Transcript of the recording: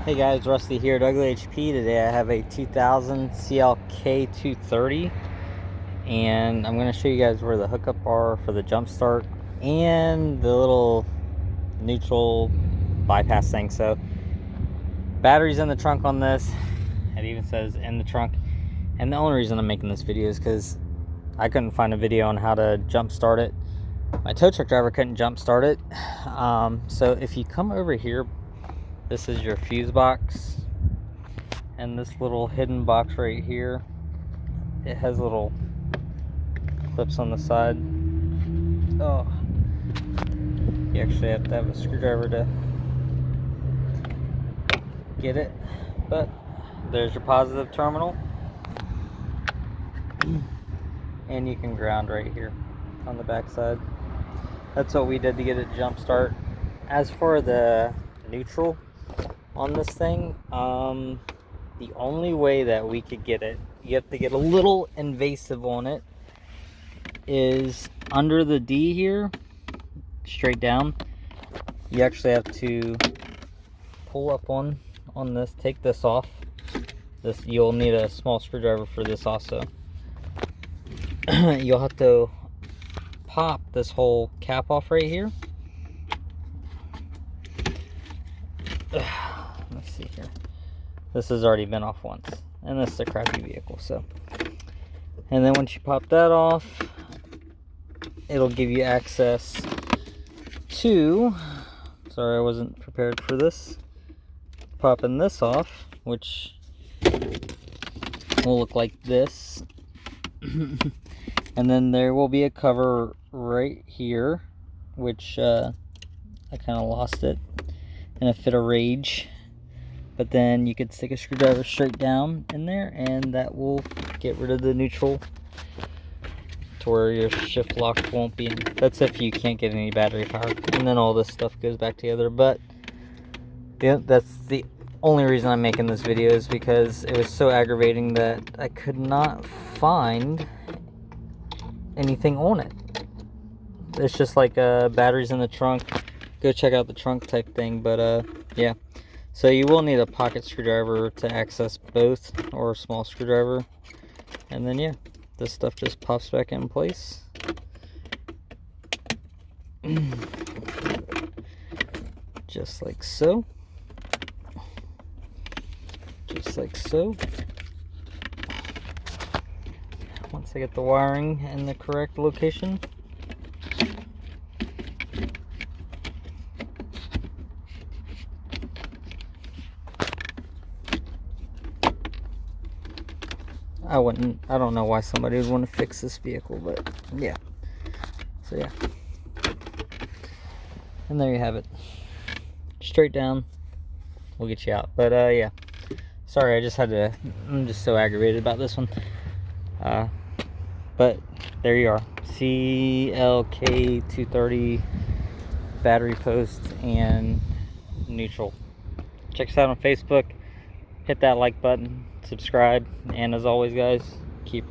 Hey guys, Rusty here at Ugly HP. Today I have a 2000 CLK 230 and I'm going to show you guys where the hookup are for the jump start and the little neutral bypass thing. So batteries in the trunk on this. It even says in the trunk. And the only reason I'm making this video is because I couldn't find a video on how to jump start it. My tow truck driver couldn't jump start it. So if you come over here, this is your fuse box, and this little hidden box right here, it has little clips on the side. Oh, you actually have to have a screwdriver to get it, but there's your positive terminal, and you can ground right here on the back side. That's what we did to get it jump start. As for the neutral on this thing, the only way that we could get it, you have to get a little invasive on it, is under the D here, straight down. You actually have to pull up on this, take this off. This, you'll need a small screwdriver for this also. You'll have to pop this whole cap off right here. Let's see here. This has already been off once, and this is a crappy vehicle. So, and then once you pop that off, it'll give you access to, sorry I wasn't prepared for this, popping this off, which will look like this. And then there will be a cover right here, which I kind of lost it in a fit of rage. But then you could stick a screwdriver straight down in there, and that will get rid of the neutral to where your shift lock won't be in. That's if you can't get any battery power, and then all this stuff goes back together. But yeah, that's the only reason I'm making this video, is because it was so aggravating that I could not find anything on it. It's just like batteries in the trunk. Go check out the trunk type thing. But yeah, so you will need a pocket screwdriver to access both, or a small screwdriver. And then yeah, this stuff just pops back in place. Just like so. Just like so. Once I get the wiring in the correct location. I don't know why somebody would want to fix this vehicle, but yeah. So yeah. And there you have it. Straight down. We'll get you out. But yeah. Sorry, I'm just so aggravated about this one. But there you are. CLK 230 battery post and neutral. Check us out on Facebook. Hit that like button, subscribe, and as always guys, keep